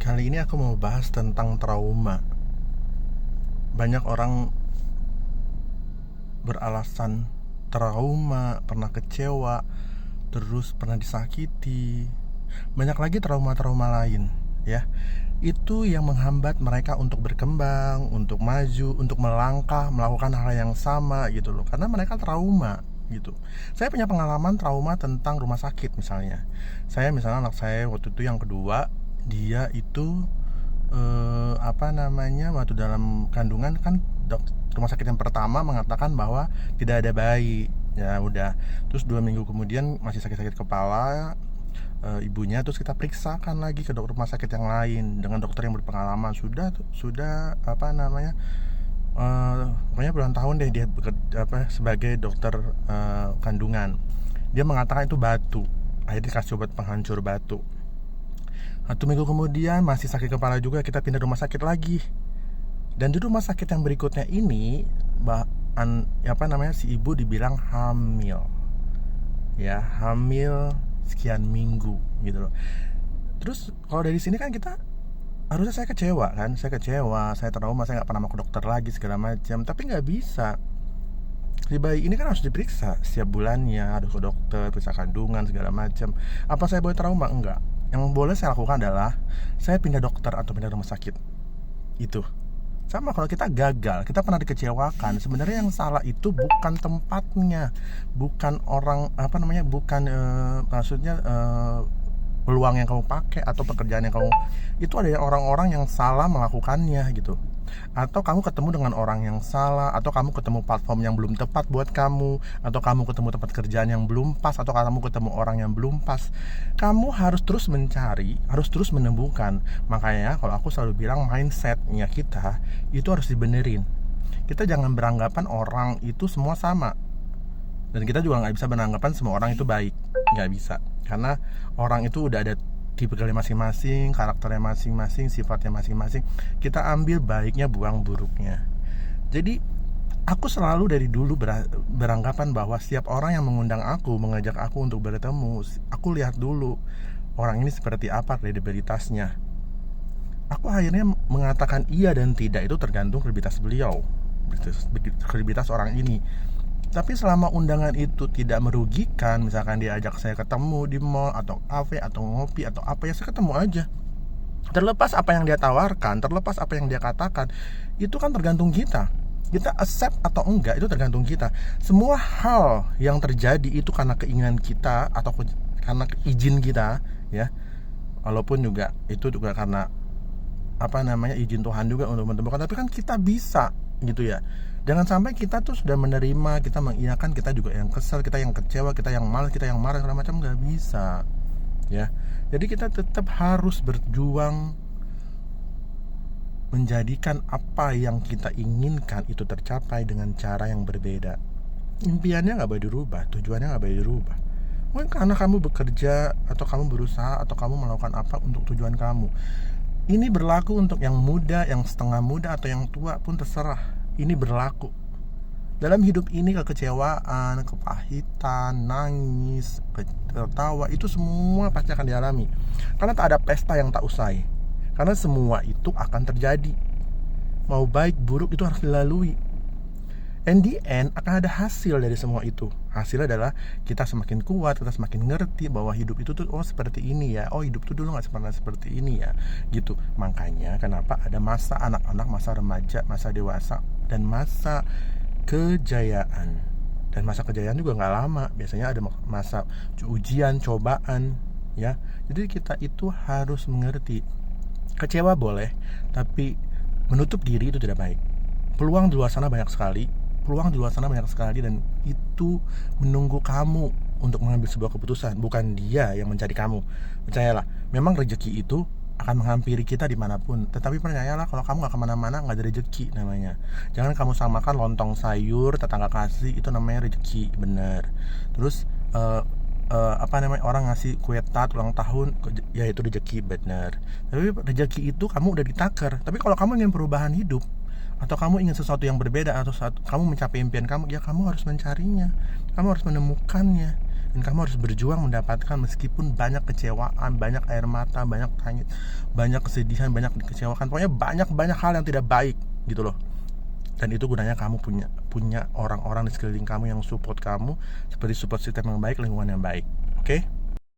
Kali ini aku mau bahas tentang trauma. Banyak orang beralasan trauma, pernah kecewa, terus pernah disakiti. Banyak lagi trauma-trauma lain, ya. Itu yang menghambat mereka untuk berkembang, untuk maju, untuk melangkah, melakukan hal yang sama gitu loh. Karena mereka trauma gitu. Saya punya pengalaman trauma tentang rumah sakit misalnya. Misalnya anak saya waktu itu yang kedua, dia itu waktu dalam kandungan kan rumah sakit yang pertama mengatakan bahwa tidak ada bayi, ya udah. Terus 2 minggu kemudian masih sakit-sakit kepala, ibunya. Terus kita periksakan lagi ke rumah sakit yang lain dengan dokter yang berpengalaman. Sudah pokoknya puluhan tahun deh dia bekerja sebagai dokter kandungan. Dia mengatakan itu batu, akhirnya dikasih obat penghancur batu. 1 minggu kemudian masih sakit kepala juga, kita pindah rumah sakit lagi. Dan di rumah sakit yang berikutnya ini si ibu dibilang hamil. Ya, hamil sekian minggu gitu loh. Terus kalau dari sini kan kita harusnya saya kecewa, saya trauma, saya nggak pernah mau ke dokter lagi segala macam. Tapi nggak bisa. Si bayi ini kan harus diperiksa setiap bulannya, harus ke dokter, periksa kandungan segala macam. Apa saya boleh trauma? Enggak. Yang boleh saya lakukan adalah saya pindah dokter atau pindah rumah sakit. Itu. Sama kalau kita gagal, kita pernah dikecewakan. Sebenarnya yang salah itu bukan tempatnya, bukan orang peluang yang kamu pakai atau pekerjaan yang kamu, itu ada orang-orang yang salah melakukannya gitu. Atau kamu ketemu dengan orang yang salah, atau kamu ketemu platform yang belum tepat buat kamu, atau kamu ketemu tempat kerjaan yang belum pas, atau kamu ketemu orang yang belum pas. Kamu harus terus mencari, harus terus menemukan. Makanya kalau aku selalu bilang mindsetnya kita itu harus dibenerin. Kita jangan beranggapan orang itu semua sama. Dan kita juga gak bisa beranggapan semua orang itu baik. Gak bisa. Karena orang itu udah ada tipikalnya masing-masing, karakternya masing-masing, sifatnya masing-masing. Kita ambil baiknya, buang buruknya. Jadi aku selalu dari dulu beranggapan bahwa setiap orang yang mengundang aku, mengajak aku untuk bertemu, aku lihat dulu orang ini seperti apa kredibilitasnya. Aku akhirnya mengatakan iya dan tidak itu tergantung kredibilitas beliau, kredibilitas orang ini. Tapi selama undangan itu tidak merugikan, misalkan dia ajak saya ketemu di mall atau kafe atau ngopi atau apa, ya saya ketemu aja. Terlepas apa yang dia tawarkan, terlepas apa yang dia katakan, itu kan tergantung kita. Kita accept atau enggak itu tergantung kita. Semua hal yang terjadi itu karena keinginan kita atau karena izin kita, ya. Walaupun juga itu juga karena izin Tuhan juga untuk menemukan. Tapi kan kita bisa gitu ya. Jangan sampai kita tuh sudah menerima, kita mengiyakan, kita juga yang kesel, kita yang kecewa, kita yang malas, kita yang marah segala macam. Nggak bisa, ya. Jadi kita tetap harus berjuang menjadikan apa yang kita inginkan itu tercapai dengan cara yang berbeda. Impiannya nggak boleh dirubah, tujuannya nggak boleh dirubah. Mungkin karena kamu bekerja atau kamu berusaha atau kamu melakukan apa untuk tujuan kamu. Ini berlaku untuk yang muda, yang setengah muda atau yang tua pun terserah. Ini berlaku. Dalam hidup ini kekecewaan, kepahitan, nangis, tertawa, itu semua pasti akan dialami. Karena tak ada pesta yang tak usai. Karena semua itu akan terjadi. Mau baik, buruk itu harus dilalui. And the end akan ada hasil dari semua itu. Hasilnya adalah kita semakin kuat, kita semakin ngerti bahwa hidup itu tuh seperti ini ya. Hidup tuh dulu gak pernah seperti ini ya, gitu. Makanya kenapa ada masa anak-anak, masa remaja, masa dewasa, dan masa kejayaan. Dan masa kejayaan juga gak lama. Biasanya ada masa ujian, cobaan, ya. Jadi kita itu harus mengerti. Kecewa boleh, tapi menutup diri itu tidak baik. Peluang di luar sana banyak sekali, dan itu menunggu kamu untuk mengambil sebuah keputusan. Bukan dia yang mencari kamu. Percayalah, memang rezeki itu akan menghampiri kita dimanapun. Tetapi percayalah, kalau kamu gak kemana-mana, gak ada rezeki namanya. Jangan kamu samakan lontong sayur tetangga kasih, itu namanya rezeki, bener. Terus orang ngasih kue tart ulang tahun, ya itu rezeki, bener. Tapi rezeki itu kamu udah ditakar. Tapi kalau kamu ingin perubahan hidup, atau kamu ingin sesuatu yang berbeda, atau kamu mencapai impian kamu, ya kamu harus mencarinya, kamu harus menemukannya. Dan kamu harus berjuang mendapatkan, meskipun banyak kecewaan, banyak air mata, banyak tangis, banyak kesedihan, banyak dikecewakan. Pokoknya banyak hal yang tidak baik gitu loh. Dan itu gunanya kamu punya orang-orang di sekeliling kamu yang support kamu, seperti support system yang baik, lingkungan yang baik. Oke?